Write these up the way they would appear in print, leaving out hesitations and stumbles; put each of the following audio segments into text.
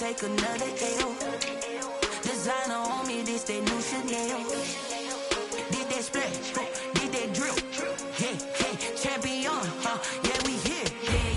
take another L. Designer on me, this that new Chanel. Did that splash, did that drill. Yeah, champion, yeah, we here.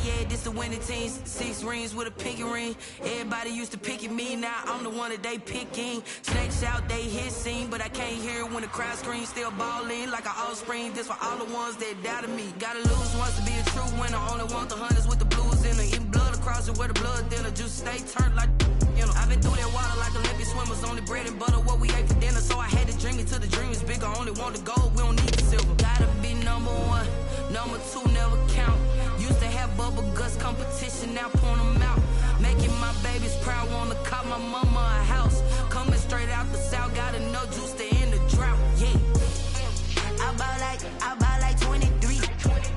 Yeah, this the winning team. 6 rings with a pinky ring. Everybody used to pick at me, now I'm the one that they picking. Snakes out, they hit scene, but I can't hear it when the crowd screams. Still ballin' like an offspring. This for all the ones that doubted me. Gotta lose once to be a true winner. Only want the hunters with the blues in her. Eating blood across it where the blood thinner. Juice stay turned like, you know. I've been through that water like Olympic swimmers. Only bread and butter, what we ate for dinner. So I had to dream it till the dream is bigger. Only want the gold, we don't need the silver. Gotta be number 1, number 2 never count. Used to have bubble guts competition, now point them out. Making my babies proud, wanna cop my mama a house. Coming straight out the south, got enough juice to end the drought. Yeah, I buy like 23.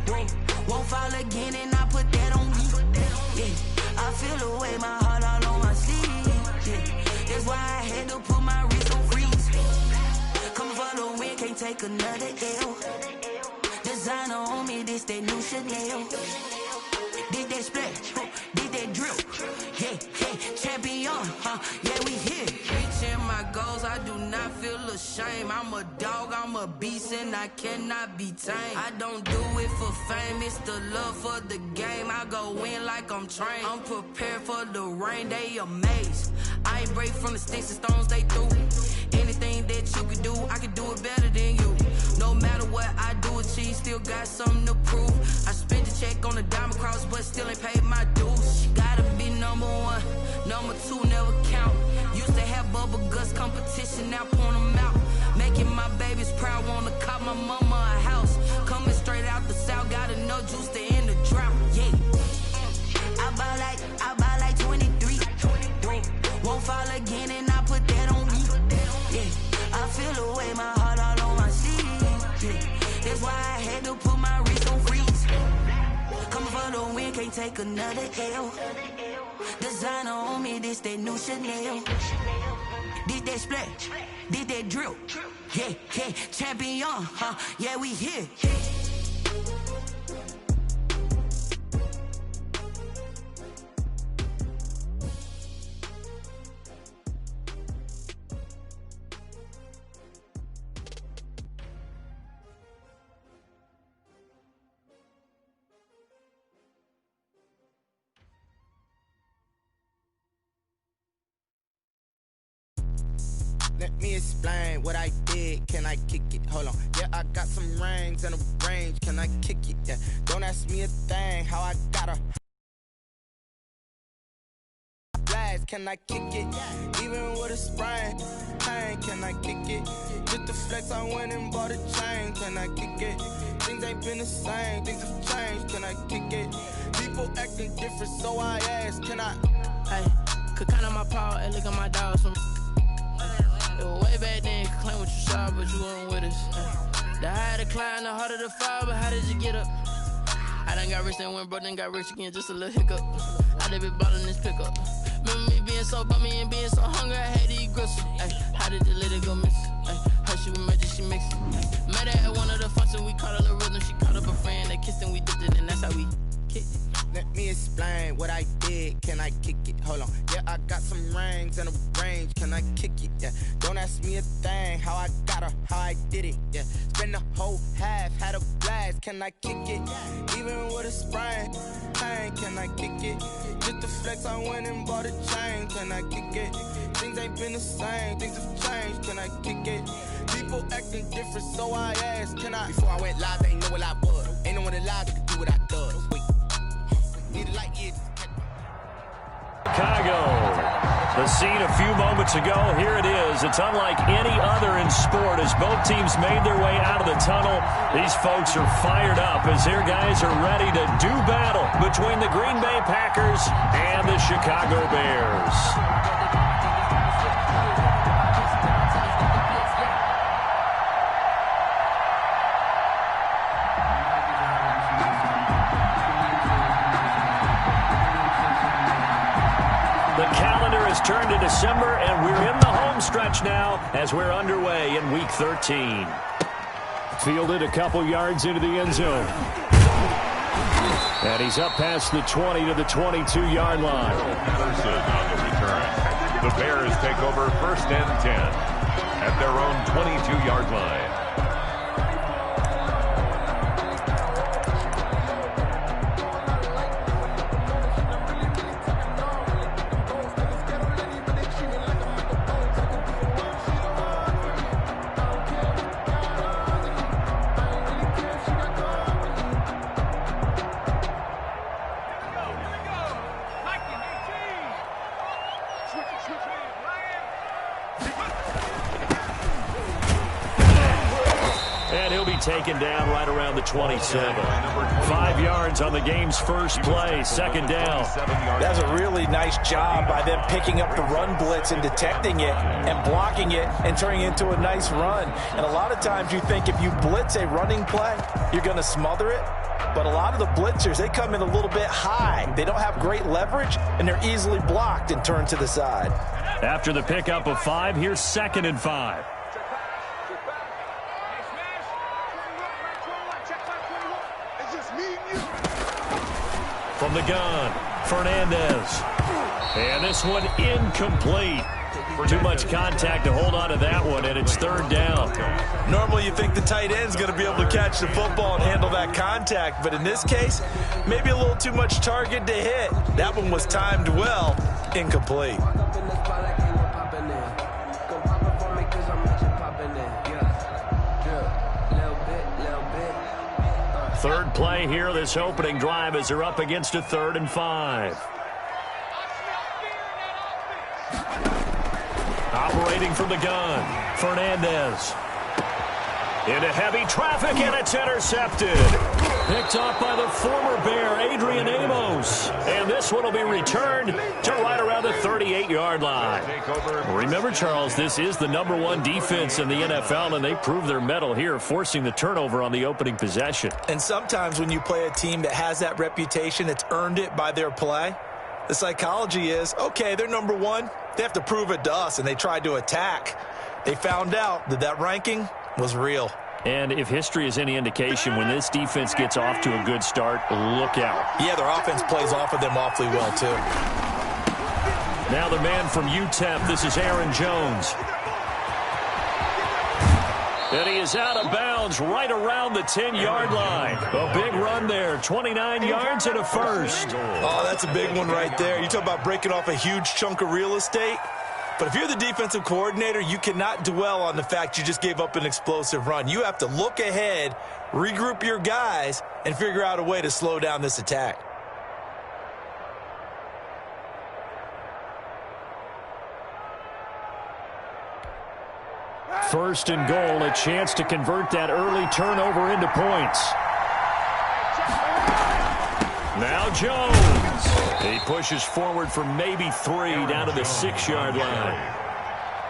Whoa, won't fall again, and I put that on me. Yeah, I feel the way, my heart all on my sleeve. Yeah, that's why I had to put my wrist on freeze. Coming for the win, can't take another L. Designer on me, this that new Chanel. Did that splash, did that drill. Yeah, champion, yeah, we here. Reaching my goals, I do not feel ashamed. I'm a dog, I'm a beast, and I cannot be tamed. I don't do it for fame, it's the love for the game. I go in like I'm trained. I'm prepared for the rain, they amazed. I ain't break from the sticks and stones they threw. Anything that you could do, I could do it better than you. No matter what I do, achieve, still got something to prove. I spent the check on the diamond cross, but still ain't paid my dues. Gotta be number 1, number 2 never count. Used to have bubble guts competition, now point them out. Making my babies proud, wanna cop my mama a house. Coming straight out the south, got enough juice to end the drought. Yeah, I buy like 23. Won't fall again, and I put that on me. Yeah, I feel the way, my heart all on my sleeve. Yeah, that's why I had to put my wrist on freeze. Coming for the win, can't take another L. Designer on me, this that new Chanel. Did that splash, did that drill. Yeah, champion, yeah, we here. Let me explain what I did. Can I kick it? Hold on. Yeah, I got some rings and a range. Can I kick it? Yeah. Don't ask me a thing. How I gotta blast. Can I kick it? Even with a sprain. Pain. Can I kick it? Just the flex, I went and bought a chain. Can I kick it? Things ain't been the same. Things have changed. Can I kick it? People acting different, so I ask. Can I? Hey, could count on my power and look at my dogs from. It was way back then, could claim what you saw, but you weren't with us. The higher the climb, the harder the fall, but how did you get up? I done got rich and went broke, then got rich again, just a little hiccup. I done been ballin' this pickup. Remember me being so bummy and being so hungry, I had to eat gristle. Ay, how did you let it go miss? Ay, how she was magic, she mixed it. Met her at one of the functions, we caught a little rhythm. She caught up a friend, they kissed and we dipped it, and that's how we kicked it. Let me explain what I did. Can I kick it? Hold on. Yeah, I got some rings and a range. Can I kick it? Yeah. Don't ask me a thing. How I got her, how I did it. Yeah. Spend the whole half, had a blast. Can I kick it? Even with a sprain. Pain. Can I kick it? Just the flex, I went and bought a chain. Can I kick it? Things ain't been the same. Things have changed. Can I kick it? People acting different, so I asked. Can I? Before I went live, they ain't know what I was. Ain't no one alive that could do what I does. Chicago, the scene a few moments ago. Here it is. It's unlike any other in sport as both teams made their way out of the tunnel. These folks are fired up as their guys are ready to do battle between the Green Bay Packers and the Chicago Bears. Turned to December, and we're in the home stretch now as we're underway in Week 13. Fielded a couple yards into the end zone. And he's up past the 20 to the 22-yard line. Patterson on the return. The Bears take over 1st and 10 at their own 22-yard line. And he'll be taken down right around the 27. 5 yards on the game's first play, 2nd down. That's a really nice job by them picking up the run blitz and detecting it and blocking it and turning it into a nice run. And a lot of times you think if you blitz a running play, you're going to smother it. But a lot of the blitzers, they come in a little bit high. They don't have great leverage, and they're easily blocked and turned to the side. After the pickup of 5, here's 2nd and 5. From the gun, Fernandez. And this one incomplete. Too much contact to hold on to that one, and it's 3rd down. Normally you think the tight end's going to be able to catch the football and handle that contact, but in this case, maybe a little too much target to hit. That one was timed well, incomplete. Third play here, this opening drive, as they're up against a 3rd and 5. Operating from the gun, Fernandez. Into heavy traffic, and it's intercepted. Picked off by the former Bear, Adrian Amos. And this one will be returned to right around the 38-yard line. Remember, Charles, this is the #1 defense in the NFL, and they prove their mettle here, forcing the turnover on the opening possession. And sometimes when you play a team that has that reputation, that's earned it by their play, the psychology is, okay, they're #1. They have to prove it to us, and they tried to attack. They found out that that ranking was real. And if history is any indication, when this defense gets off to a good start, look out. Yeah, their offense plays off of them awfully well, too. Now the man from UTEP, this is Aaron Jones. And he is out of bounds right around the 10-yard line. A big run there, 29 yards and a first. Oh, that's a big one right there. You talk about breaking off a huge chunk of real estate. But if you're the defensive coordinator, you cannot dwell on the fact you just gave up an explosive run. You have to look ahead, regroup your guys, and figure out a way to slow down this attack. First and goal, a chance to convert that early turnover into points. Now Jones. He pushes forward for maybe 3 down to the 6-yard line.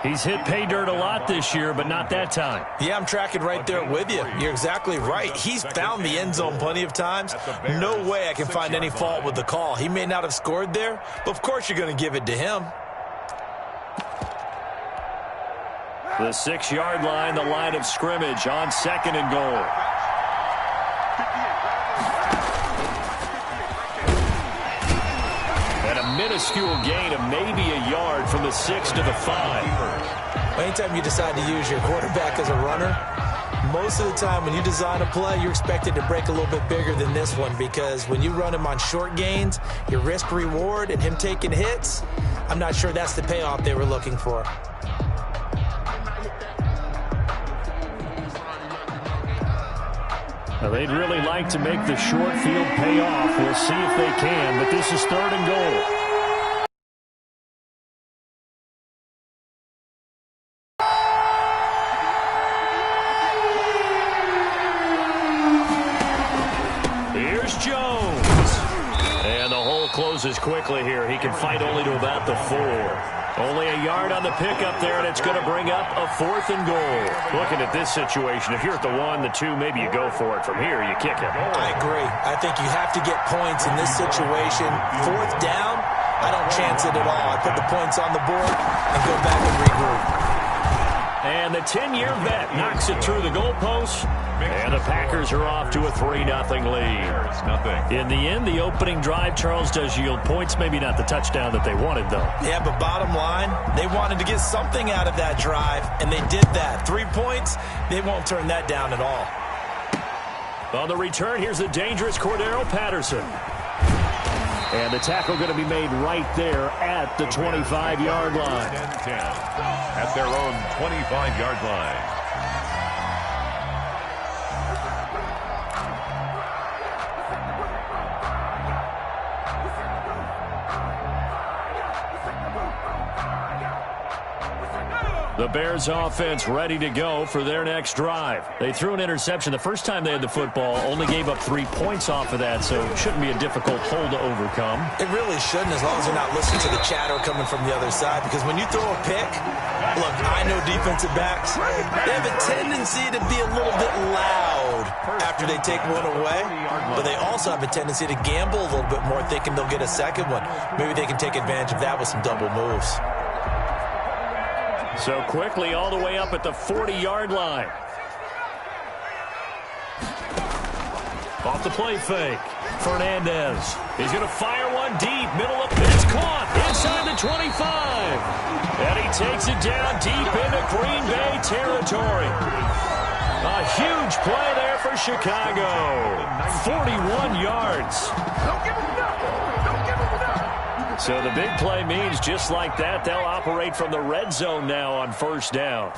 He's hit pay dirt a lot this year, but not that time. Yeah, I'm tracking right there with you. You're exactly right. He's found the end zone plenty of times. No way I can find any fault with the call. He may not have scored there, but of course you're going to give it to him. The 6-yard line, the line of scrimmage on 2nd and goal. And a minuscule gain of maybe a yard from the 6 to the 5. Anytime you decide to use your quarterback as a runner, most of the time when you design a play, you're expected to break a little bit bigger than this one, because when you run him on short gains, your risk-reward and him taking hits, I'm not sure that's the payoff they were looking for. Now, they'd really like to make the short field pay off. We'll see if they can, but this is 3rd and goal. Here's Jones. And the hole closes quickly here. He can fight only to about the 4. Only a yard on the pickup there, and it's going to bring up a 4th and goal. Looking at this situation, if you're at the 1, the 2, maybe you go for it. From here, you kick it. I agree. I think you have to get points in this situation. 4th down, I don't chance it at all. I put the points on the board and go back and regroup. And the 10-year vet knocks it through the goalpost. And the Packers are off to a 3-0 lead. In the end, the opening drive, Charles, does yield points. Maybe not the touchdown that they wanted, though. Yeah, but bottom line, they wanted to get something out of that drive, and they did that. 3 points, they won't turn that down at all. On the return, here's the dangerous Cordero Patterson. And the tackle going to be made right there at the 25-yard line. 10 at their own 25-yard line. The Bears offense ready to go for their next drive. They threw an interception the first time they had the football, only gave up 3 points off of that, so it shouldn't be a difficult hole to overcome. It really shouldn't, as long as you're not listening to the chatter coming from the other side, because when you throw a pick, look, I know defensive backs, they have a tendency to be a little bit loud after they take one away, but they also have a tendency to gamble a little bit more, thinking they'll get a second one. Maybe they can take advantage of that with some double moves. So quickly all the way up at the 40-yard line. Off the play fake. Fernandez. He's going to fire one deep. Middle of it's caught inside the 25. And he takes it down deep into Green Bay territory. A huge play there for Chicago. 41 yards. So the big play means just like that, they'll operate from the red zone now on first down.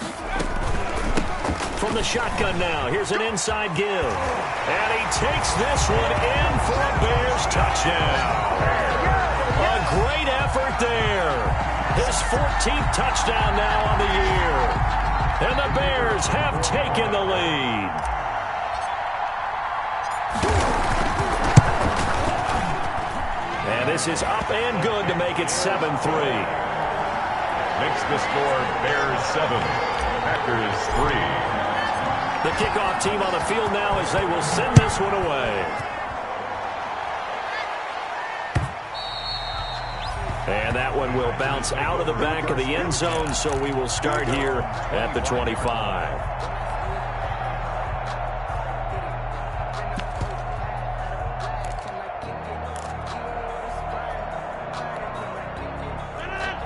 From the shotgun now, here's an inside give. And he takes this one in for a Bears touchdown. A great effort there. His 14th touchdown now on the year. And the Bears have taken the lead. And this is up and good to make it 7-3. Makes the score Bears 7, Packers 3. The kickoff team on the field now as they will send this one away. And that one will bounce out of the back of the end zone, so we will start here at the 25.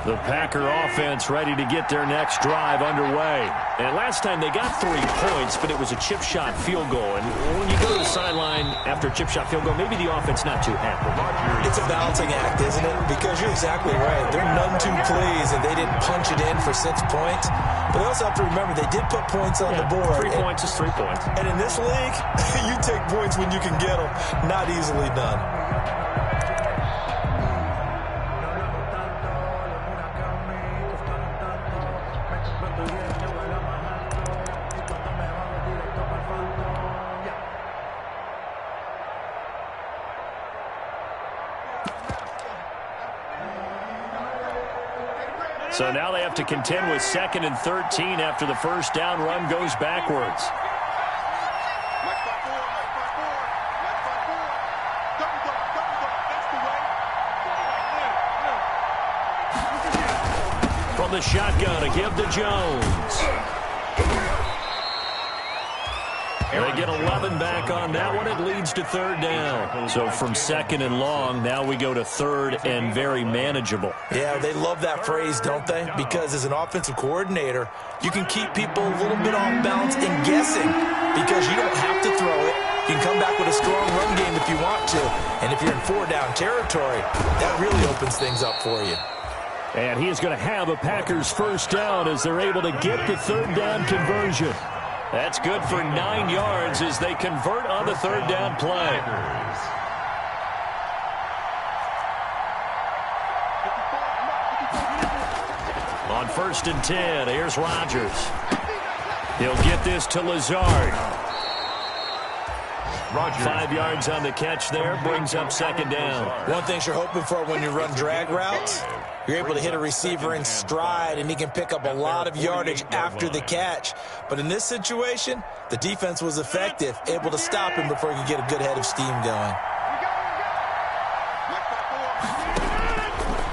The Packer offense ready to get their next drive underway. And last time they got 3 points, but it was a chip shot field goal. And when you go to the sideline after a chip shot field goal, maybe the offense not too happy. It's a balancing act, isn't it? Because you're exactly right. They're none too pleased, and they didn't punch it in for 6 points. But they also have to remember they did put points on the board. 3 points is 3 points. And in this league, you take points when you can get them. Not easily done. So now they have to contend with 2nd and 13 after the first down run goes backwards. From the shotgun, a give to Jones. They get 11 back on that one. It leads to 3rd down. So from 2nd and long, now we go to 3rd and very manageable. Yeah, they love that phrase, don't they? Because as an offensive coordinator, you can keep people a little bit off balance and guessing because you don't have to throw it. You can come back with a strong run game if you want to. And if you're in 4-down territory, that really opens things up for you. And he is going to have a Packers first down as they're able to get the 3rd down conversion. That's good for 9 yards as they convert on the 3rd down play. On 1st and 10, here's Rodgers. He'll get this to Lazard. 5 yards on the catch there, brings up 2nd down. One thing you're hoping for when you run drag routes, you're able to hit a receiver in stride, and he can pick up a lot of yardage after the catch. But in this situation, the defense was effective, able to stop him before he could get a good head of steam going.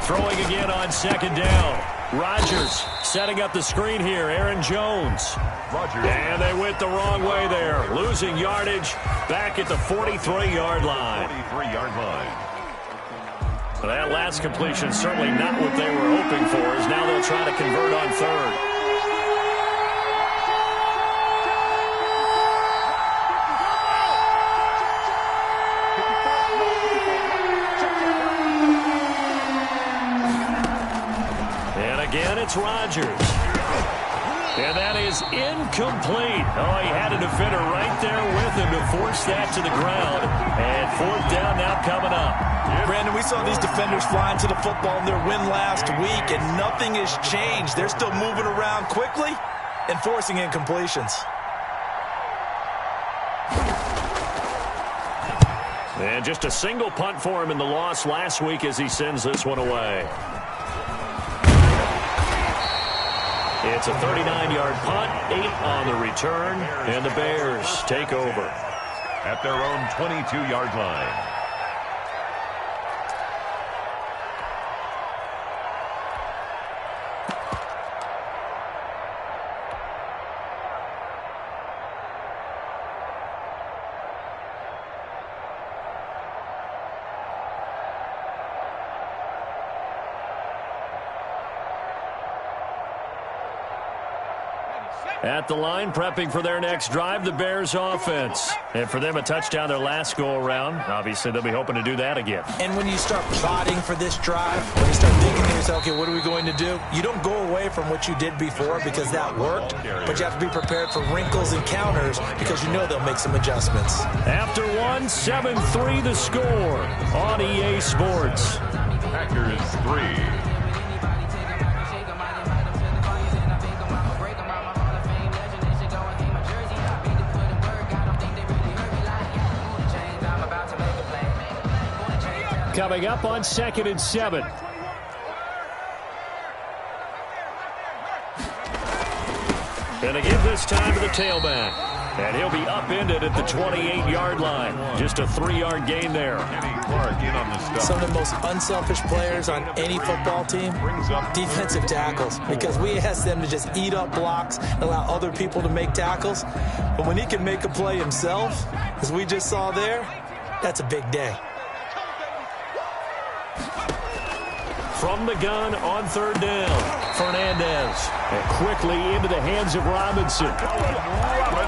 Throwing again on 2nd down. Rodgers setting up the screen here. Aaron Jones. Rodgers. And they went the wrong way there. Losing yardage back at the 43-yard line. 43-yard line. That last completion certainly not what they were hoping for, as now they'll try to convert on third. And again, it's Rodgers. And that is incomplete. Oh, he had a defender right there with him to force that to the ground. And fourth down now coming up. Brandon, we saw these defenders flying to the football in their win last week, and nothing has changed. They're still moving around quickly and forcing incompletions. And just a single punt for him in the loss last week as he sends this one away. It's a 39-yard punt, 8 on the return, and the Bears take over. At their own 22-yard line. At the line, prepping for their next drive, the Bears offense. And for them, a touchdown their last go-around. Obviously, they'll be hoping to do that again. And when you start plotting for this drive, when you start thinking to yourself, okay, what are we going to do? You don't go away from what you did before because that worked, but you have to be prepared for wrinkles and counters because you know they'll make some adjustments. After one, 7-3 the score on EA Sports. Packers 3. Coming up on 2nd and 7. And they give this time to the tailback. And he'll be upended at the 28-yard line. Just a 3-yard gain there. Some of the most unselfish players on any football team, defensive tackles, because we ask them to just eat up blocks, allow other people to make tackles. But when he can make a play himself, as we just saw there, that's a big day. From the gun on 3rd down, Fernandez. And quickly into the hands of Robinson.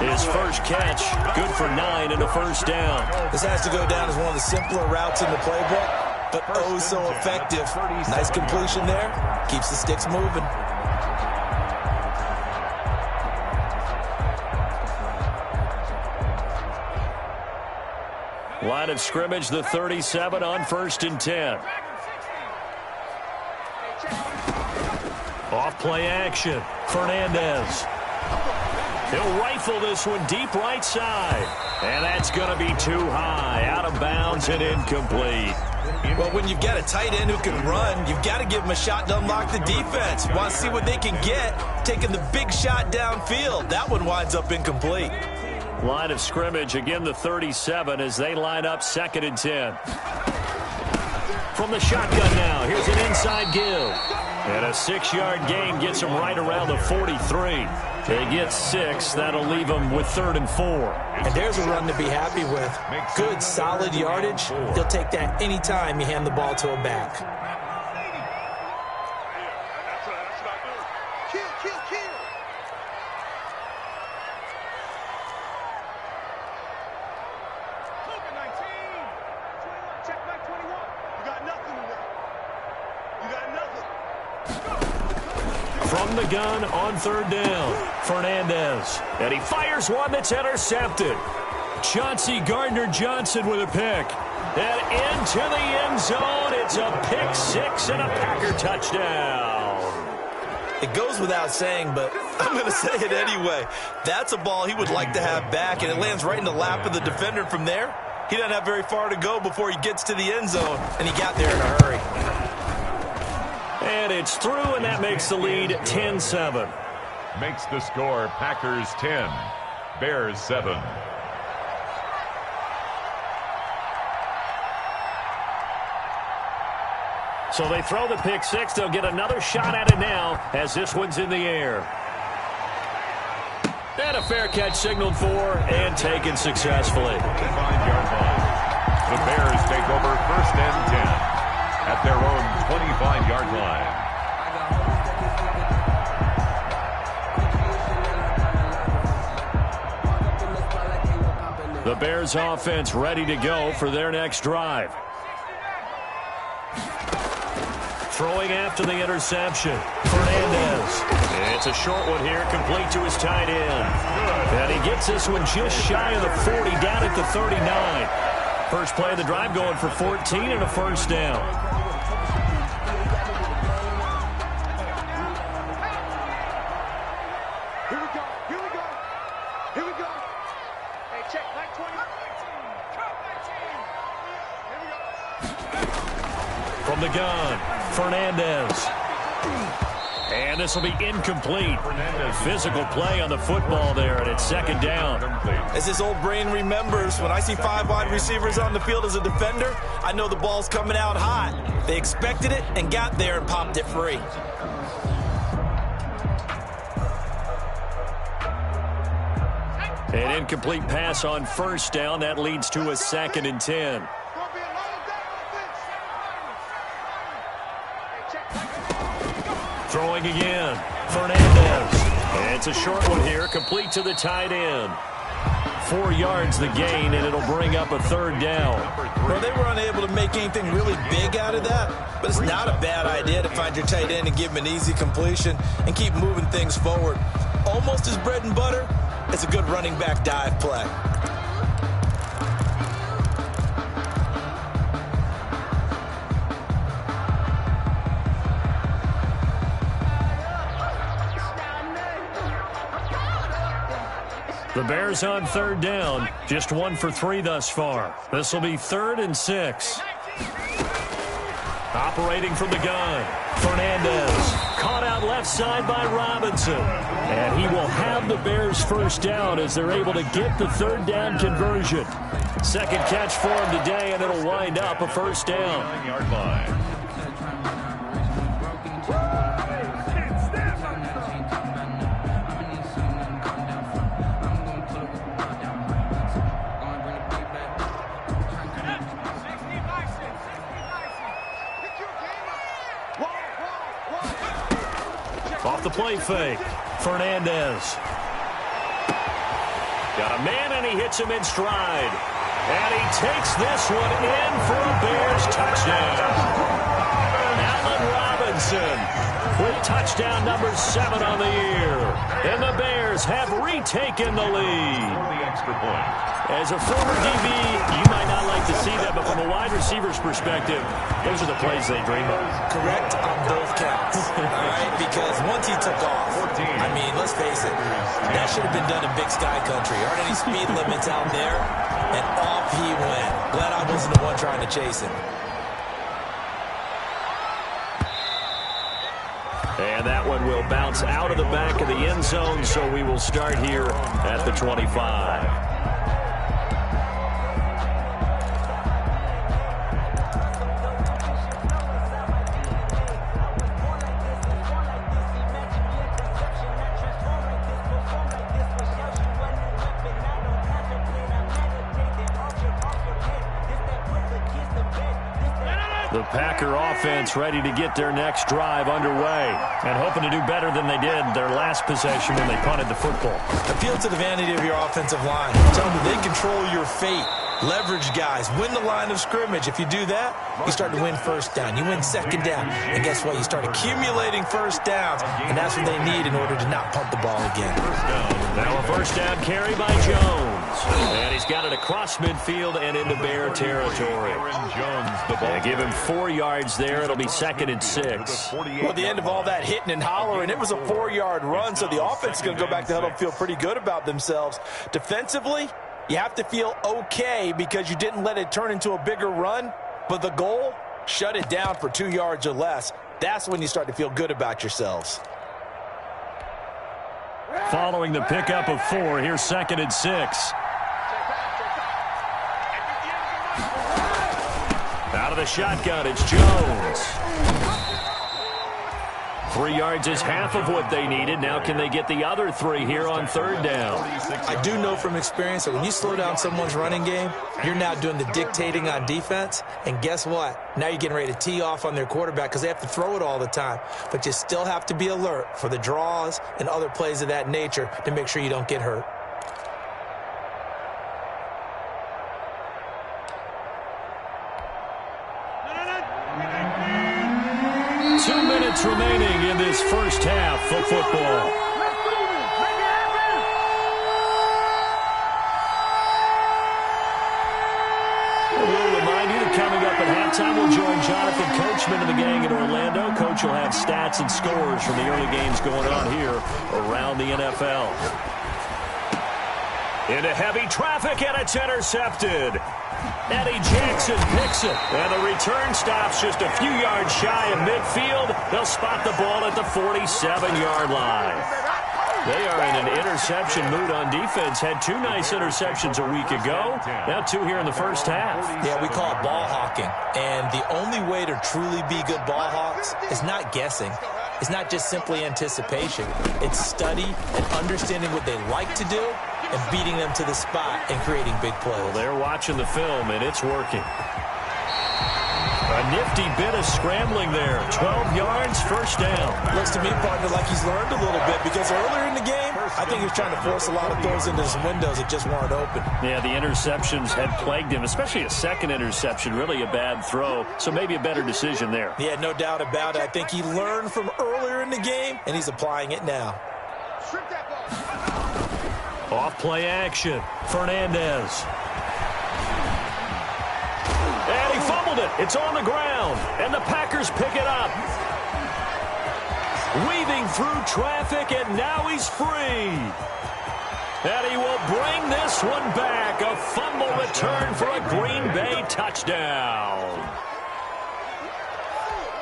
His first catch, good for 9 and a first down. This has to go down as one of the simpler routes in the playbook, but oh so effective. Nice completion there. Keeps the sticks moving. Line of scrimmage, the 37 on 1st and 10. Off play action, Fernandez. He'll rifle this one deep right side. And that's going to be too high, out of bounds and incomplete. Well, when you've got a tight end who can run, you've got to give him a shot to unlock the defense. Want to see what they can get, taking the big shot downfield. That one winds up incomplete. Line of scrimmage, again the 37 as they line up 2nd and 10. From the shotgun now, here's an inside give. And a 6-yard gain gets them right around the 43. They get 6. That'll leave them with 3rd and 4. And there's a run to be happy with. Good, solid yardage. He'll take that anytime you hand the ball to a back. From the gun on 3rd down, Fernandez. And he fires one that's intercepted. Chauncey Gardner-Johnson with a pick. And into the end zone, it's a pick 6 and a Packer touchdown. It goes without saying, but I'm going to say it anyway. That's a ball he would like to have back, and it lands right in the lap of the defender from there. He doesn't have very far to go before he gets to the end zone, and he got there in a hurry. And it's through, and that makes the lead 10-7. Makes the score Packers 10, Bears 7. So they throw the pick six. They'll get another shot at it now as this one's in the air. And a fair catch signaled for and taken successfully. 5-yard line. The Bears take over 1st and 10 at their own 25-yard line. The Bears offense ready to go for their next drive. Throwing after the interception. Fernandez. It's a short one here, complete to his tight end. And he gets this one just shy of the 40, down at the 39. First play of the drive going for 14 and a first down. Here we go. Here we go. Here we go. Hey, check. 920. Here we go. From the gun, Fernandez. And this will be incomplete. Physical play on the football there, and it's second down. As his old brain remembers, when I see 5 wide receivers on the field as a defender, I know the ball's coming out hot. They expected it and got there and popped it free. An incomplete pass on first down. That leads to a 2nd and 10. Throwing again, Fernandez. It's a short one here, complete to the tight end. 4 yards the gain, and it'll bring up a 3rd down. Well, they were unable to make anything really big out of that, but it's not a bad idea to find your tight end and give him an easy completion and keep moving things forward. Almost as bread and butter, it's a good running back dive play. The Bears on 3rd down, just 1 for 3 thus far. This will be 3rd and 6. Operating from the gun, Fernandez. Caught out left side by Robinson. And he will have the Bears first down as they're able to get the 3rd down conversion. Second catch for him today, and it'll wind up a first down. 9-yard line. Off the play fake, Fernandez. Got a man, and he hits him in stride. And he takes this one in for a Bears touchdown. Allen Robinson with touchdown number 7 on the year. And the Bears have retaken the lead. The extra point. As a former DB, you might not like to see that, but from a wide receiver's perspective, those are the plays they dream of. Correct on both counts, all right? Because once he took off, I mean, let's face it, that should have been done in Big Sky Country. Aren't any speed limits out there? And off he went. Glad I wasn't the one trying to chase him. And that one will bounce out of the back of the end zone, so we will start here at the 25. The Packer offense ready to get their next drive underway and hoping to do better than they did their last possession when they punted the football. Appeal to the vanity of your offensive line. Tell them they control your fate. Leverage guys. Win the line of scrimmage. If you do that, you start to win first down. You win second down. And guess what? You start accumulating first downs. And that's what they need in order to not punt the ball again. Now a first down carry by Jones. And he's got it across midfield and into Bear territory. And give him 4 yards there. It'll be 2nd and 6. Well, at the end of all that hitting and hollering, it was a 4-yard run, so the offense is going to go back to huddle and feel pretty good about themselves. Defensively, you have to feel okay because you didn't let it turn into a bigger run, but the goal, shut it down for 2 yards or less. That's when you start to feel good about yourselves. Following the pickup of 4, here's 2nd and 6. Out of the shotgun, it's Jones. 3 yards is half of what they needed. Now can they get the other 3 here on third down? I do know from experience that when you slow down someone's running game, you're now doing the dictating on defense. And guess what? Now you're getting ready to tee off on their quarterback because they have to throw it all the time. But you still have to be alert for the draws and other plays of that nature to make sure you don't get hurt. Remaining in this first half of football. We'll remind you that coming up at halftime, we'll join Jonathan Coachman and the gang in Orlando. Coach will have stats and scores from the early games going on here around the NFL. Into heavy traffic, and it's intercepted. Eddie Jackson picks it, and the return stops just a few yards shy of midfield. They'll spot the ball at the 47-yard line. They are in an interception mood on defense. Had 2 nice interceptions a week ago. Now 2 here in the first half. Yeah, we call it ball hawking. And the only way to truly be good ball hawks is not guessing. It's not just simply anticipation. It's study and understanding what they like to do and beating them to the spot and creating big plays. Well, they're watching the film, and it's working. A nifty bit of scrambling there. 12 yards, first down. Looks to me, partner, like he's learned a little bit because earlier in the game, I think he was trying to force a lot of throws into some windows that just weren't open. Yeah, the interceptions had plagued him, especially a second interception, really a bad throw, so maybe a better decision there. Yeah, no doubt about it. I think he learned from earlier in the game, and he's applying it now. Off play action. Fernandez. And he fumbled it. It's on the ground. And the Packers pick it up. Weaving through traffic, and now he's free. And he will bring this one back. A fumble return for a Green Bay touchdown.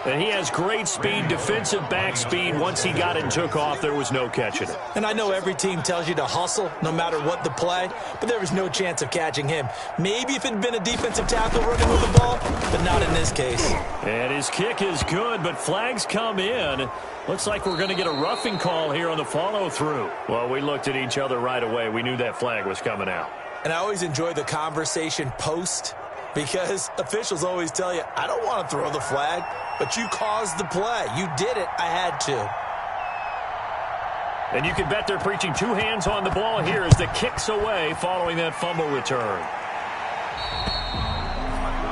And he has great speed, defensive back speed. Once he got it and took off, there was no catching it. And I know every team tells you to hustle no matter what the play, but there was no chance of catching him. Maybe if it had been a defensive tackle running with the ball, but not in this case. And his kick is good, but flags come in. Looks like we're going to get a roughing call here on the follow-through. Well, we looked at each other right away. We knew that flag was coming out. And I always enjoy the conversation post, because officials always tell you, I don't want to throw the flag, but you caused the play. You did it. I had to. And you can bet they're preaching 2 hands on the ball here as the kick's away following that fumble return.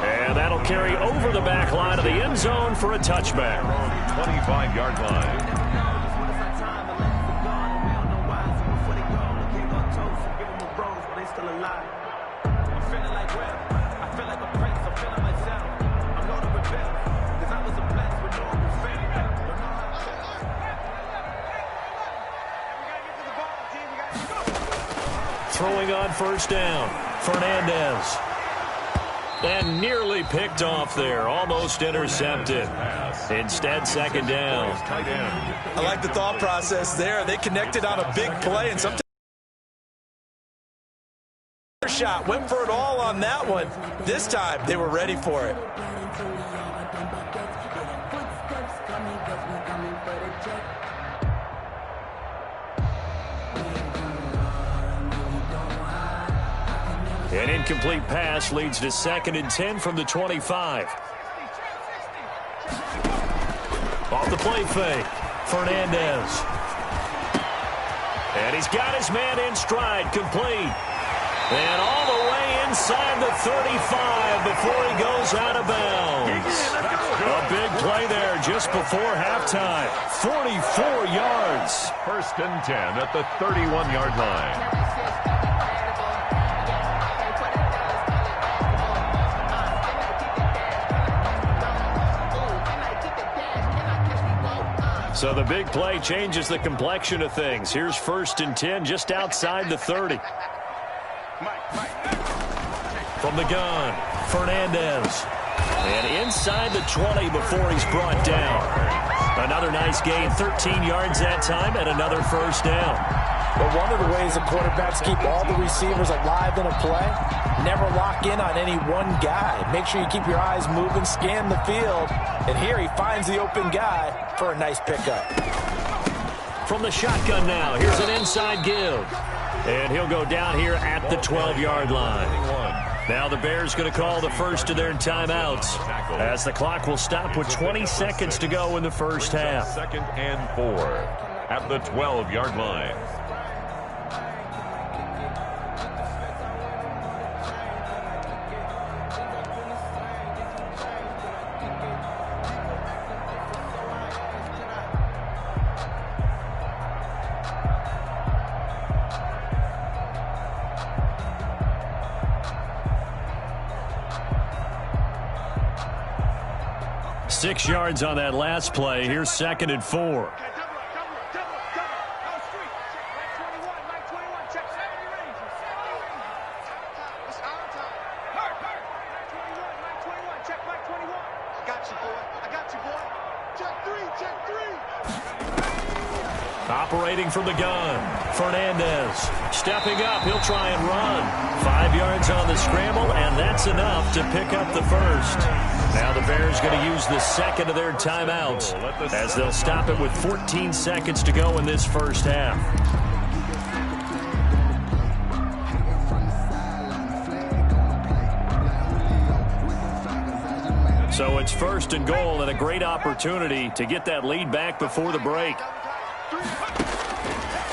And that'll carry over the back line of the end zone for a touchback. 25-yard line. Throwing on first down, Fernandez. And nearly picked off there, almost intercepted. Instead, second down. I like the thought process there. They connected on a big play, and sometimes shot went for it all on that one. This time, they were ready for it. An incomplete pass leads to 2nd and 10 from the 25. Off the play fake, Fernandez. And he's got his man in stride, complete. And all the way inside the 35 before he goes out of bounds. A big play there just before halftime. 44 yards. 1st and 10 at the 31-yard line. So the big play changes the complexion of things. Here's 1st and 10 just outside the 30. From the gun, Fernandez. And inside the 20 before he's brought down. Another nice gain, 13 yards that time, and another first down. But one of the ways the quarterbacks keep all the receivers alive in a play, never lock in on any one guy. Make sure you keep your eyes moving, scan the field. And here he finds the open guy for a nice pickup. From the shotgun now, here's an inside give. And he'll go down here at the 12-yard line. Now the Bears going to call the first of their timeouts as the clock will stop with 20 seconds to go in the first half. 2nd and 4 at the 12-yard line. Six yards on that last play. Here's 2nd and 4. Operating from the gun, Fernandez. Stepping up, he'll try and run. 5 yards on the scramble, and that's enough to pick up the first. Now the Bears going to use the second of their timeouts as they'll stop it with 14 seconds to go in this first half. So it's 1st and goal and a great opportunity to get that lead back before the break.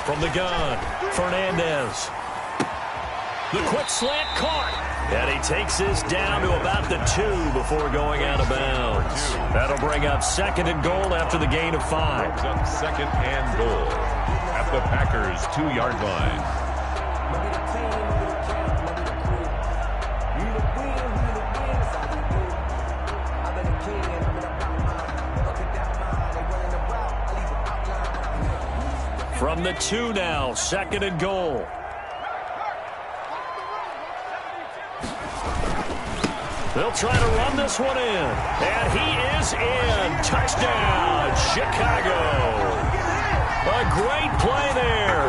From the gun, Fernandez. The quick slant caught. And he takes this down to about the 2 before going out of bounds. That'll bring up 2nd and goal after the gain of 5. 2nd and goal at the Packers' 2-yard line. From the 2 now, 2nd and goal. They'll try to run this one in. And he is in. Touchdown, Chicago. A great play there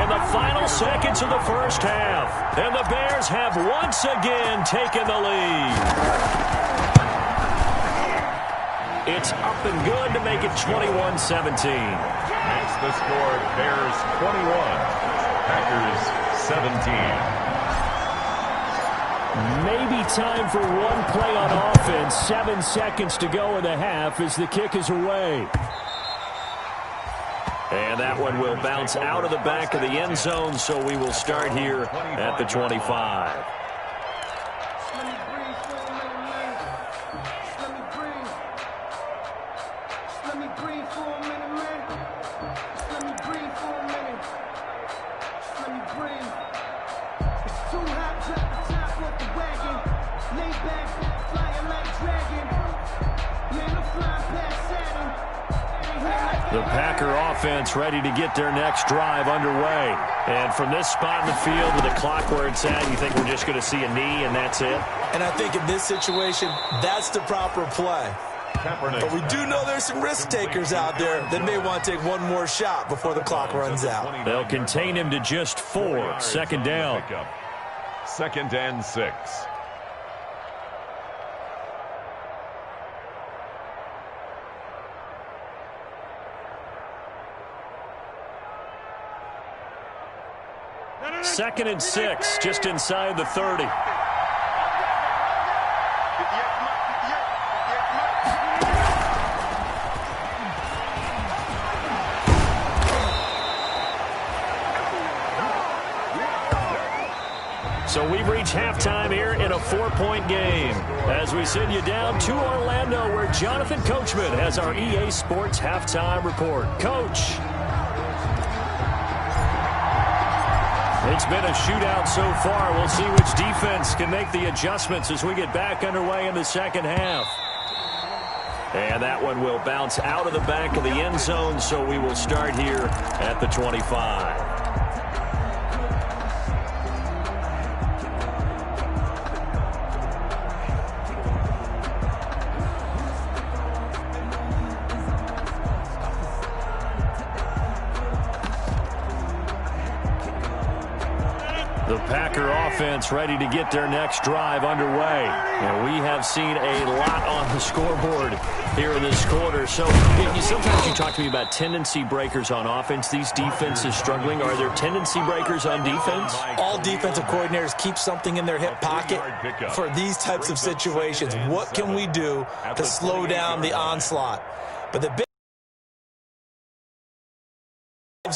in the final seconds of the first half. And the Bears have once again taken the lead. It's up and good to make it 21-17. Makes the score Bears 21, Packers 17. Maybe time for one play on offense. 7 seconds to go in the half as the kick is away. And that one will bounce out of the back of the end zone, so we will start here at the 25. The Packer offense ready to get their next drive underway. And from this spot in the field with the clock where it's at, you think we're just going to see a knee and that's it? And I think in this situation, that's the proper play. But we do know there's some risk takers out there that may want to take one more shot before the clock runs out. They'll contain him to just 4. 2nd down. 2nd and 6. Second and 6, just inside the 30. So we've reached halftime here in a 4-point game as we send you down to Orlando where Jonathan Coachman has our EA Sports halftime report. Coach. It's been a shootout so far. We'll see which defense can make the adjustments as we get back underway in the second half. And that one will bounce out of the back of the end zone, so we will start here at the 25. The Packer offense ready to get their next drive underway. And we have seen a lot on the scoreboard here in this quarter. So sometimes you talk to me about tendency breakers on offense. These defenses struggling. Are there tendency breakers on defense? All defensive coordinators keep something in their hip pocket for these types of situations. What can we do to slow down the onslaught? But the big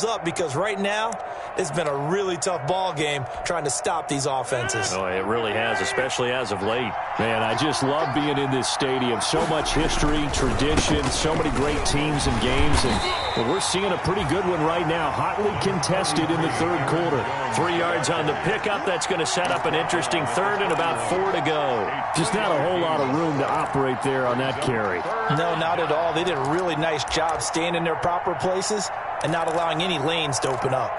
up, because right now it's been a really tough ball game trying to stop these offenses. Oh, it really has, especially as of late. Man, I just love being in this stadium. So much history, tradition, so many great teams and games, and we're seeing a pretty good one right now. Hotly contested in the third quarter. 3 yards on the pickup. That's going to set up an interesting third and about 4 to go. Just not a whole lot of room to operate there on that carry. No, not at all. They did a really nice job staying in their proper places and not allowing any lanes to open up.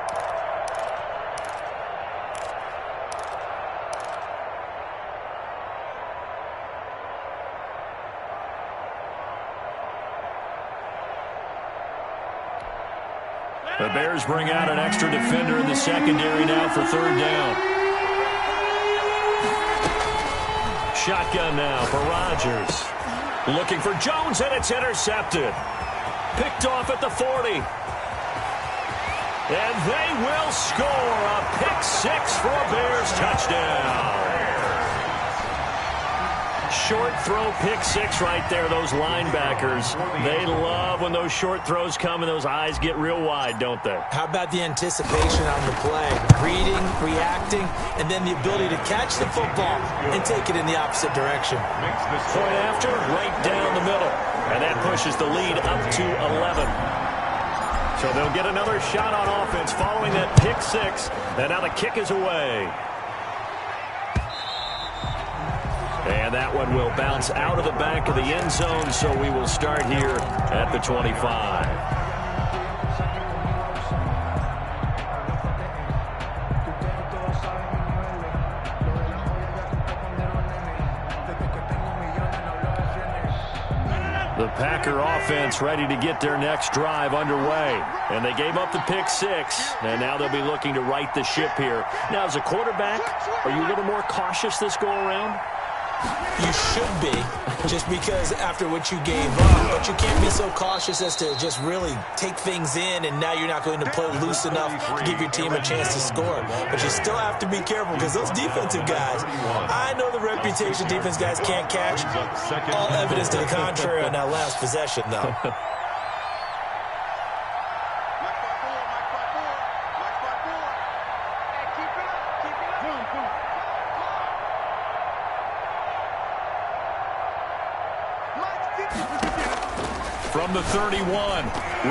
The Bears bring out an extra defender in the secondary now for third down. Shotgun now for Rodgers. Looking for Jones, and it's intercepted. Picked off at the 40. And they will score a pick six for a Bears touchdown. Short throw pick six right there. Those linebackers, they love when those short throws come and those eyes get real wide, don't they? How about the anticipation on the play? Reading, reacting, and then the ability to catch the football and take it in the opposite direction. Point after, right down the middle. And that pushes the lead up to 11. So they'll get another shot on offense following that pick six. And now the kick is away. And that one will bounce out of the back of the end zone, so we will start here at the 25. The Packer offense ready to get their next drive underway. And they gave up the pick six, and now they'll be looking to right the ship here. Now, as a quarterback, are you a little more cautious this go-around? You should be, just because after what you gave up. But you can't be so cautious as to just really take things in, and now you're not going to play loose enough to give your team a chance to score. But you still have to be careful, because those defensive guys, I know the reputation defense guys can't catch. All evidence to the contrary on that last possession, though. From the 31,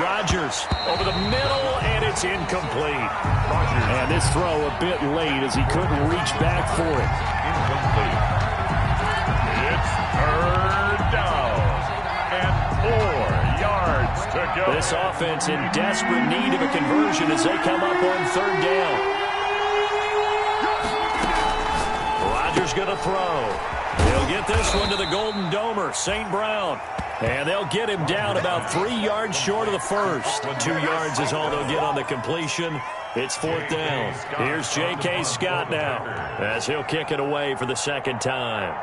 Rodgers over the middle, and it's incomplete. And this throw a bit late as he couldn't reach back for it. Incomplete. It's third down and 4 yards to go. This offense in desperate need of a conversion as they come up on third down. Rodgers going to throw. He'll get this one to the Golden Domer, St. Brown. And they'll get him down about 3 yards short of the first. 2 yards is all they'll get on the completion. It's fourth down. Here's J.K. Scott now as he'll kick it away for the second time.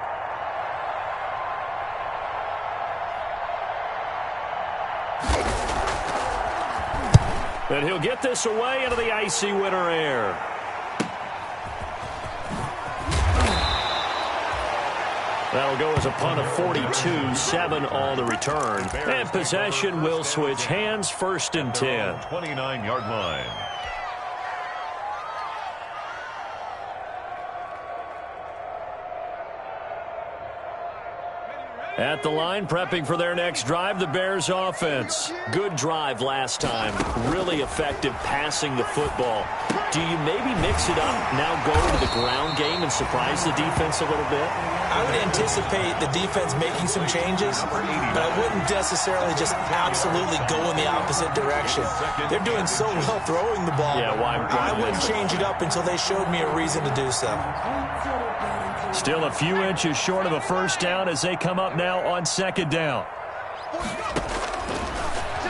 And he'll get this away into the icy winter air. That'll go as a punt of 42, 7 on the return. And possession will switch hands, first and 10. 29-yard line. At the line, prepping for their next drive, the Bears offense. Good drive last time. Really effective passing the football. Do you maybe mix it up, now go to the ground game and surprise the defense a little bit? I would anticipate the defense making some changes, but I wouldn't necessarily just absolutely go in the opposite direction. They're doing so well throwing the ball. Yeah, I wouldn't change it up until they showed me a reason to do so. Still a few inches short of a first down as they come up now on second down.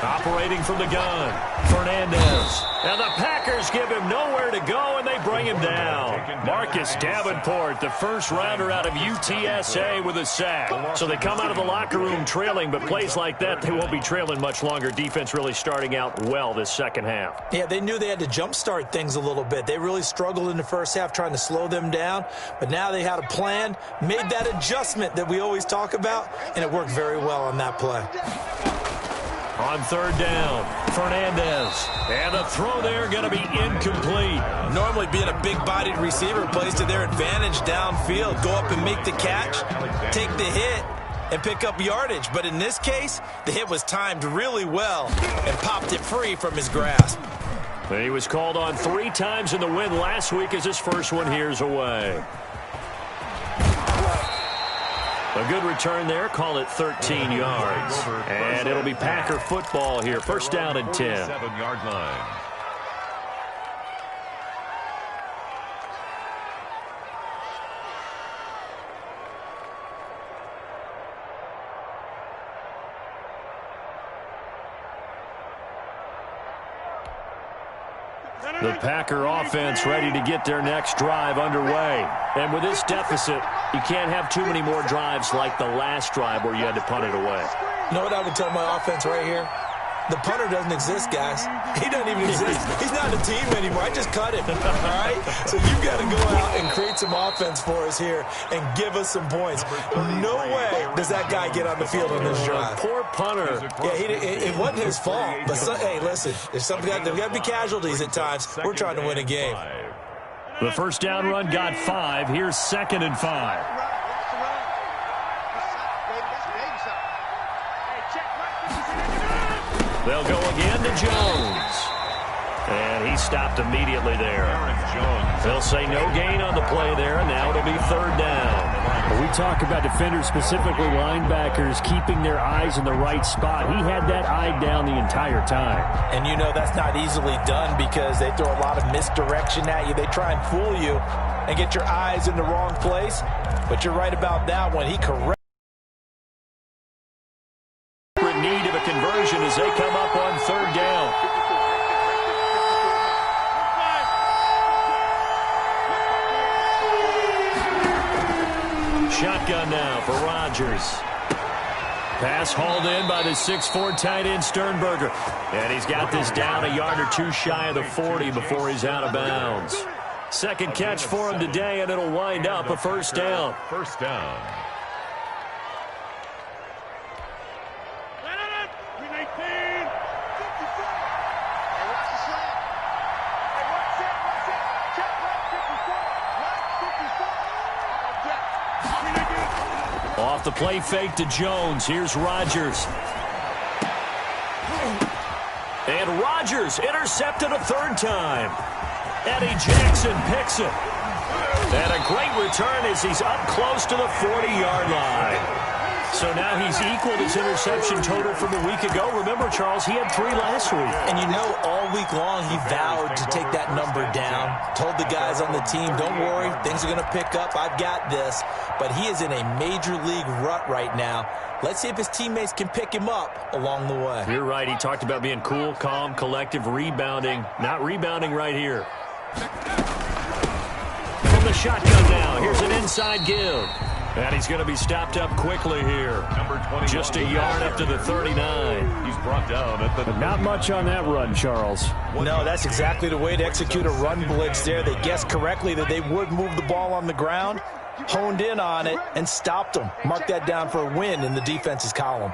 Operating from the gun, Fernandez. And the Packers give him nowhere to go, and they bring him down. Marcus Davenport, the first rounder out of UTSA with a sack. So they come out of the locker room trailing, but plays like that, they won't be trailing much longer. Defense really starting out well this second half. Yeah, they knew they had to jumpstart things a little bit. They really struggled in the first half trying to slow them down, but now they had a plan, made that adjustment that we always talk about, and it worked very well on that play. On third down, Fernandez. And the throw there going to be incomplete. Normally being a big-bodied receiver plays to their advantage downfield. Go up and make the catch, take the hit, and pick up yardage. But in this case, the hit was timed really well and popped it free from his grasp. He was called on 3 times in the win last week as his first one here's away. A good return there. Call it 13 yards. And it'll be Packer football here. First down and 10. 7-yard line. The Packer offense ready to get their next drive underway. And with this deficit, you can't have too many more drives like the last drive where you had to punt it away. You know what I would tell my offense right here? The punter doesn't exist, guys. He doesn't even exist. He's not on the team anymore. I just cut him, all right? So you've got to go out and create some offense for us here and give us some points. No way does that guy get on the field on this drive. Poor punter. Yeah, it wasn't his fault. But, hey, listen, there's got to be casualties at times. We're trying to win a game. The first down run got 5. Here's 2nd and 5. They'll go again to Jones. And he stopped immediately there. They'll say no gain on the play there, and now it'll be 3rd down. When we talk about defenders, specifically linebackers, keeping their eyes in the right spot, he had that eye down the entire time. And you know that's not easily done because they throw a lot of misdirection at you. They try and fool you and get your eyes in the wrong place. But you're right about that one. He corrects. Need of a conversion as they come up on 3rd down. Shotgun now for Rodgers. Pass hauled in by the 6'4" tight end Sternberger. And he's got this down a yard or 2 shy of the 40 before he's out of bounds. Second catch for him today, and it'll wind up a first down. First down. Off the play fake to Jones. Here's Rodgers. And Rodgers intercepted a 3rd time. Eddie Jackson picks it. And a great return as he's up close to the 40-yard line. So now he's equaled his interception total from a week ago. Remember, Charles, he had 3 last week. And you know, all week long he vowed to take that number down. Told the guys on the team, don't worry, things are going to pick up. I've got this. But he is in a major league rut right now. Let's see if his teammates can pick him up along the way. You're right. He talked about being cool, calm, collective, rebounding. Not rebounding right here. From the shotgun now. Here's an inside give. And he's going to be stopped up quickly here. Just a yard up to the 39. He's brought down at the... Not much on that run, Charles. No, that's exactly the way to execute a run blitz there. They guessed correctly that they would move the ball on the ground, honed in on it, and stopped them. Mark that down for a win in the defense's column.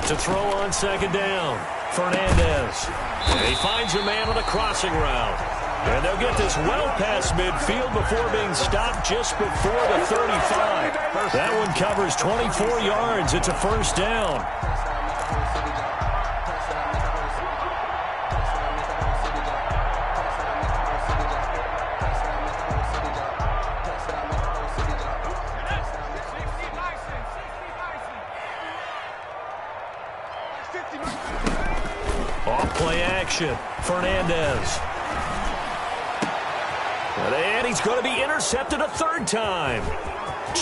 To throw on 2nd down, Fernandez. And he finds a man on a crossing route. And they'll get this well past midfield before being stopped just before the 35. That one covers 24 yards. It's a first down. Off play action. Fernandez. And he's going to be intercepted a 3rd time.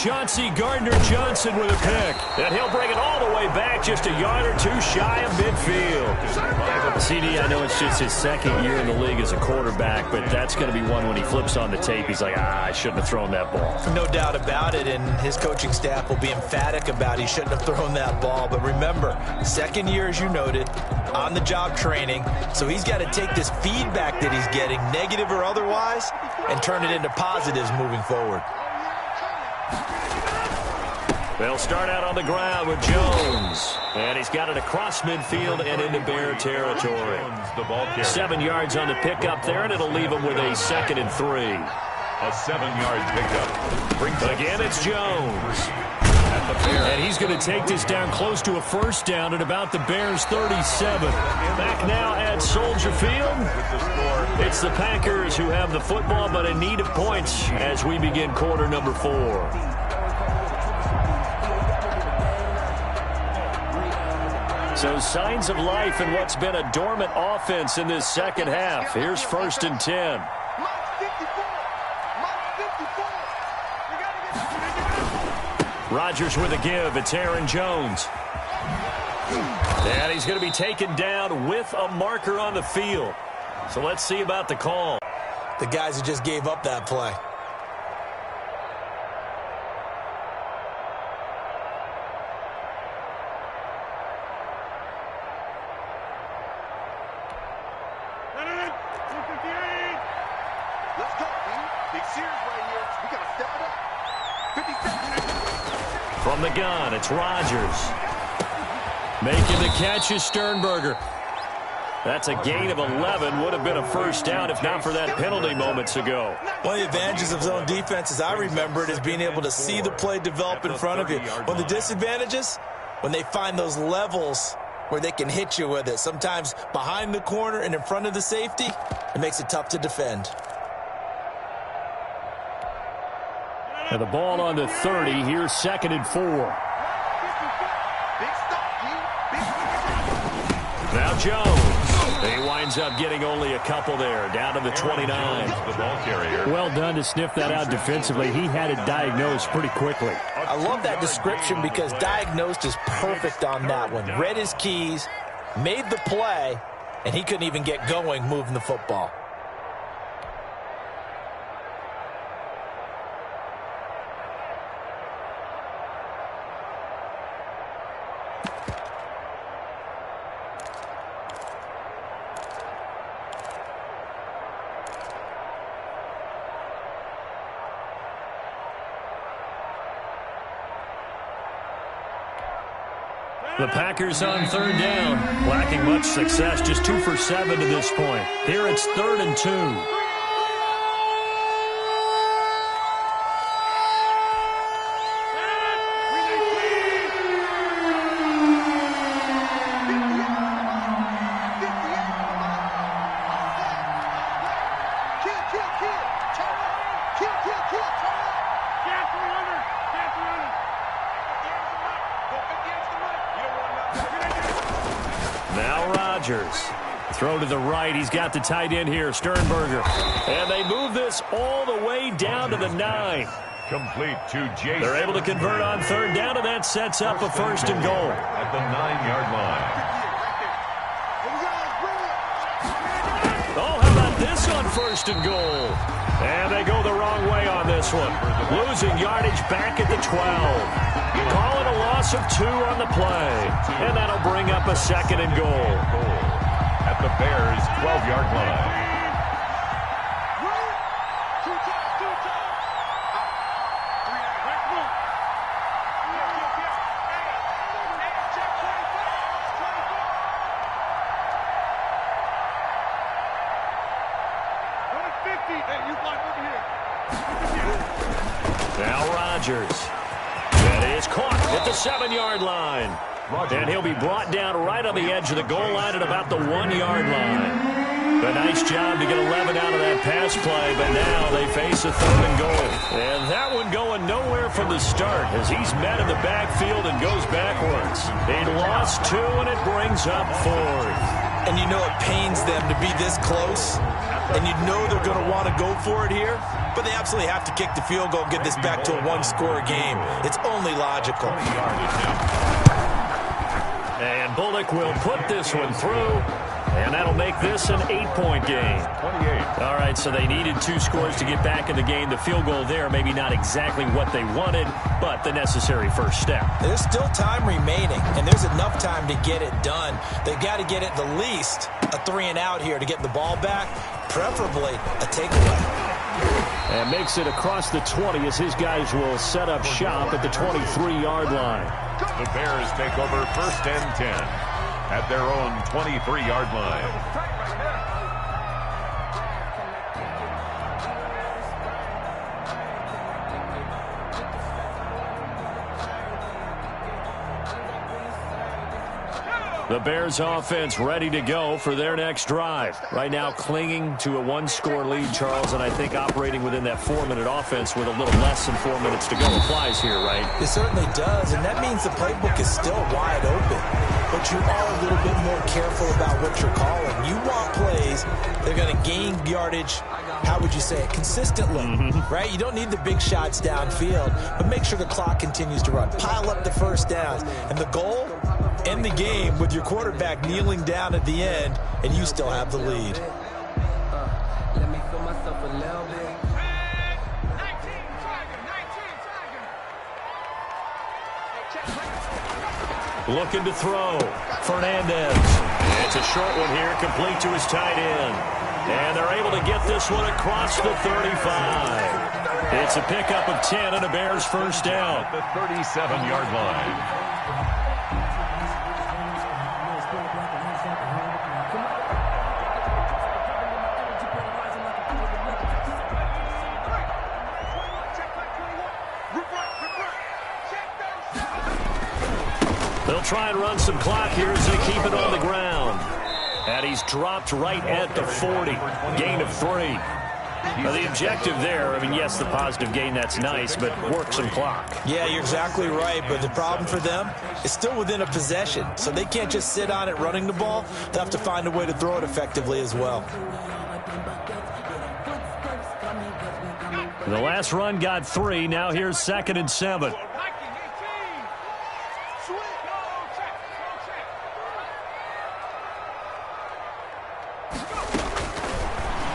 Chauncey Gardner-Johnson with a pick. And he'll bring it all the way back, just a yard or two shy of midfield. CD, I know it's just his second year in the league as a quarterback, but that's going to be one when he flips on the tape. He's like, I shouldn't have thrown that ball. No doubt about it, and his coaching staff will be emphatic about he shouldn't have thrown that ball. But remember, second year, as you noted, on-the-job training, so he's got to take this feedback that he's getting, negative or otherwise, and turn it into positives moving forward. They'll start out on the ground with Jones. And he's got it across midfield and into Bear territory. 7 yards on the pickup there, and it'll leave him with a 2nd and 3. A 7-yard pickup. Again, it's Jones. And he's going to take this down close to a first down at about the Bears' 37. Back now at Soldier Field. It's the Packers who have the football, but in need of points as we begin quarter number 4. So signs of life in what's been a dormant offense in this second half. Here's 1st and 10. Rodgers with a give. It's Aaron Jones. And he's going to be taken down with a marker on the field. So let's see about the call. The guys who just gave up that play. From the gun, it's Rodgers. Making the catch is Sternberger. That's a gain of 11. Would have been a first down if not for that penalty moments ago. One of the advantages of zone defense, as I remember it, is being able to see the play develop in front of you. One of the disadvantages, when they find those levels where they can hit you with it. Sometimes behind the corner and in front of the safety, it makes it tough to defend. And the ball on the 30. Here's 2nd and 4. Now Jones. He winds up getting only a couple there, down to the 29. The ball carrier. Well done to sniff that out defensively. He had it diagnosed pretty quickly. I love that description because diagnosed is perfect on that one. Read his keys, made the play, and he couldn't even get going moving the football. The Packers on 3rd down. Lacking much success, just 2 for 7 to this point. Here it's 3rd and 2. Now Rodgers. Throw to the right. He's got the tight end here, Sternberger. And they move this all the way down to the 9. Complete to Jason. They're able to convert on 3rd down, and that sets up a 1st and goal. At the 9-yard line. Oh, how about this on 1st and goal? And they go the wrong way on this one. Losing yardage back at the 12. Call it a loss of 2 on the play. And that'll bring up a 2nd and goal. At the Bears' 12-yard line. Now Rodgers. That is caught at the 7-yard line. And he'll be brought down right on the edge of the goal line at about the 1-yard line. A nice job to get 11 out of that pass play, but now they face a 3rd and goal. And that one going nowhere from the start as he's met in the backfield and goes backwards. He lost 2, and it brings up 4th. and you know it pains them to be this close, and you know they're going to want to go for it here, but they absolutely have to kick the field goal and get this back to a one-score game. It's only logical. And Bullock will put this one through, and that'll make this an 8-point game. 28. All right, so they needed 2 scores to get back in the game. The field goal there, maybe not exactly what they wanted, but the necessary first step. There's still time remaining, and there's enough time to get it done. They've got to get at the least a 3-and-out here to get the ball back, preferably a takeaway. And makes it across the 20 as his guys will set up shop at the 23-yard line. The Bears take over 1st and 10 at their own 23-yard line. The Bears offense ready to go for their next drive. Right now clinging to a 1-score lead, Charles, and I think operating within that 4-minute offense with a little less than 4 minutes to go applies here, right? It certainly does, and that means the playbook is still wide open. But you are a little bit more careful about what you're calling. You want plays that are going to gain yardage, how would you say it, consistently, right? You don't need the big shots downfield, but make sure the clock continues to run. Pile up the first downs, and the goal, end the game with your quarterback kneeling down at the end, and you still have the lead. Let me feel myself a little bit. Looking to throw. Fernandez. It's a short one here, complete to his tight end. And they're able to get this one across the 35. It's a pickup of 10 and a Bears first down. At the 37-yard line. They'll try and run some clock here as they keep it on the ground. And he's dropped right at the 40. Gain of 3. Now the objective there, I mean, yes, the positive gain, that's nice, but work some clock. Yeah, you're exactly right, but the problem for them is still within a possession, so they can't just sit on it running the ball. They'll have to find a way to throw it effectively as well. The last run got 3. Now here's 2nd and 7.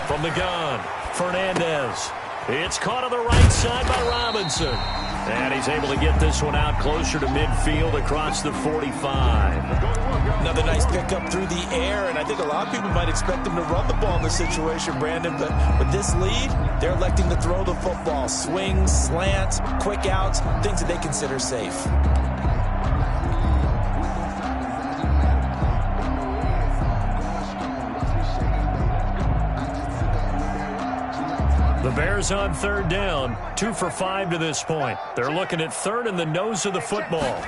From the gun, Fernandez. It's caught on the right side by Robinson. And he's able to get this one out closer to midfield across the 45. Another nice pickup through the air, and I think a lot of people might expect them to run the ball in this situation, Brandon, but with this lead, they're electing to throw the football. Swings, slants, quick outs, things that they consider safe. The Bears on 3rd down, 2 for 5 to this point. They're looking at 3rd and the nose of the football.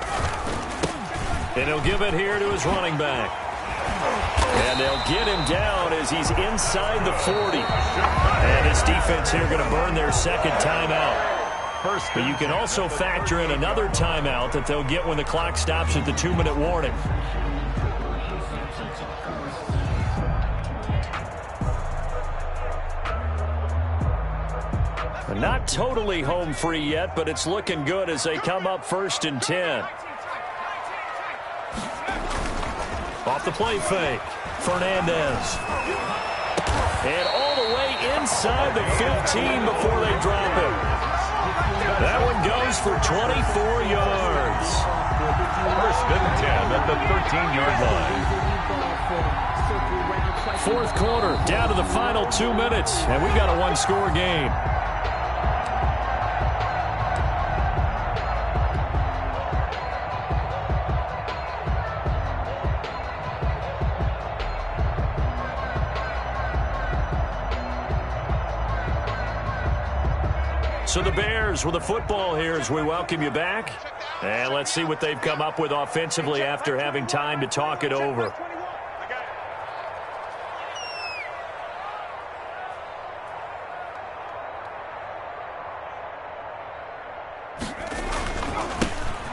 And he'll give it here to his running back. And they'll get him down as he's inside the 40. And this defense here going to burn their 2nd timeout. But you can also factor in another timeout that they'll get when the clock stops at the 2-minute warning. Not totally home free yet, but it's looking good as they come up 1st and 10. Off the play fake, Fernandez. And all the way inside the 15 before they drop it. That one goes for 24 yards. 1st and 10 at the 13-yard line. 4th quarter, down to the final 2 minutes, and we've got a 1-score game. So the Bears with the football here as we welcome you back. And let's see what they've come up with offensively after having time to talk it over.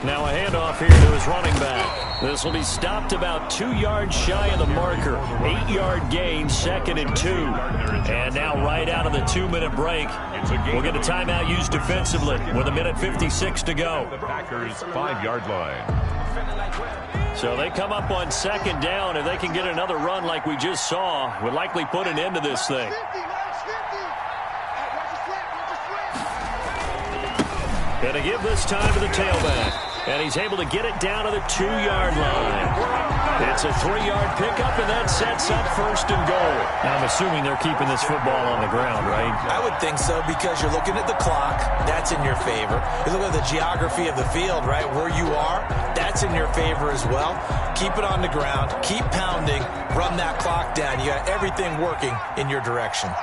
Now a handoff here to his running back. This will be stopped about 2 yards shy of the marker. 8-yard gain, 2nd and 2. And now right out of the 2-minute break, we'll get a timeout used defensively with 1:56 to go. The Packers' 5-yard line. So they come up on 2nd down. If they can get another run like we just saw, would likely put an end to this thing. Going to give this time to the tailback. And he's able to get it down to the 2-yard line. It's a 3-yard pickup, and that sets up 1st and goal. Now, I'm assuming they're keeping this football on the ground, right? I would think so, because you're looking at the clock. That's in your favor. You look at the geography of the field, right? Where you are, that's in your favor as well. Keep it on the ground. Keep pounding. Run that clock down. You got everything working in your direction.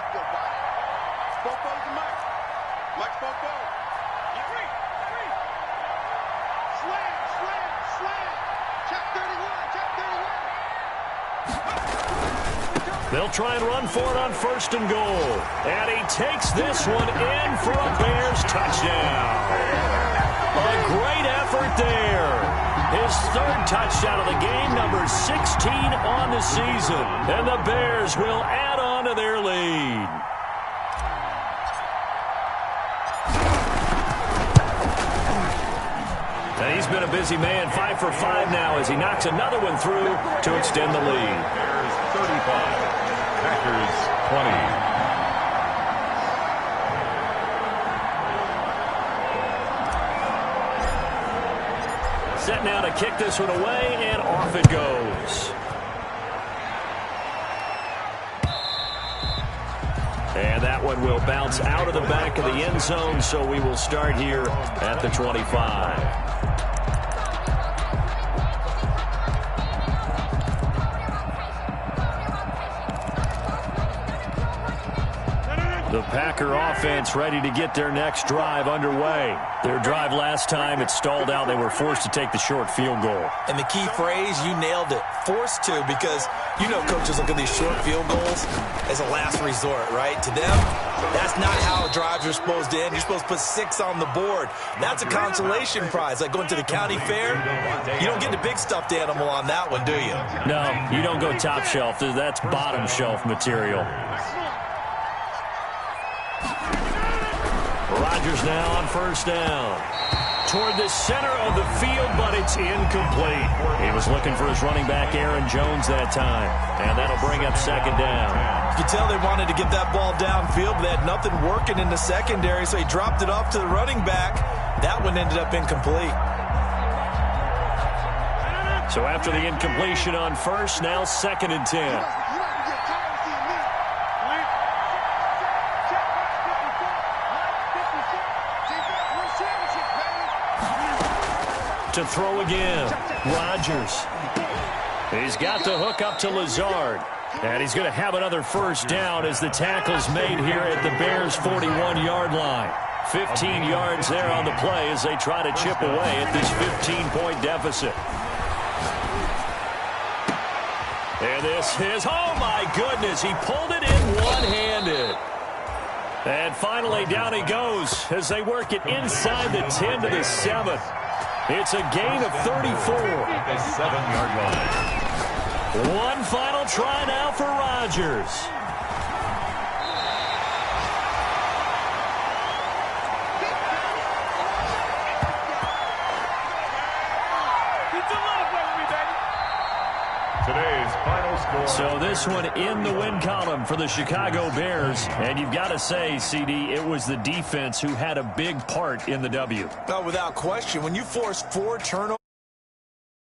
They'll try and run for it on 1st and goal. And he takes this one in for a Bears touchdown. A great effort there. His 3rd touchdown of the game, number 16 on the season. And the Bears will add on to their lead. And he's been a busy man, 5 for 5 now as he knocks another one through to extend the lead. Bears 35. Packers 20. Set now to kick this one away, and off it goes. And that one will bounce out of the back of the end zone, so we will start here at the 25. The Packer offense ready to get their next drive underway. Their drive last time, it stalled out. They were forced to take the short field goal. And the key phrase, you nailed it, forced to, because you know coaches look at these short field goals as a last resort, right? To them, that's not how drives are supposed to end. You're supposed to put 6 on the board. That's a consolation prize, like going to the county fair. You don't get the big stuffed animal on that one, do you? No, you don't go top shelf. That's bottom shelf material. Rodgers now on 1st down. Toward the center of the field, but it's incomplete. He was looking for his running back, Aaron Jones, that time. And that'll bring up 2nd down. You can tell they wanted to get that ball downfield, but they had nothing working in the secondary, so he dropped it off to the running back. That one ended up incomplete. So after the incompletion on 1st, now 2nd and 10. To throw again, Rodgers. He's got the hook up to Lazard. And he's going to have another 1st down as the tackle's made here at the Bears' 41-yard line. 15 yards there on the play as they try to chip away at this 15-point deficit. And this is, oh my goodness, he pulled it in one-handed. And finally down he goes as they work it inside the 10 to the 7. It's a gain of 34. The 7-yard line. One final try now for Rodgers. Today's final score. So this one in the win column for the Chicago Bears. And you've got to say, CD, it was the defense who had a big part in the W. No, without question. When you force 4 turnovers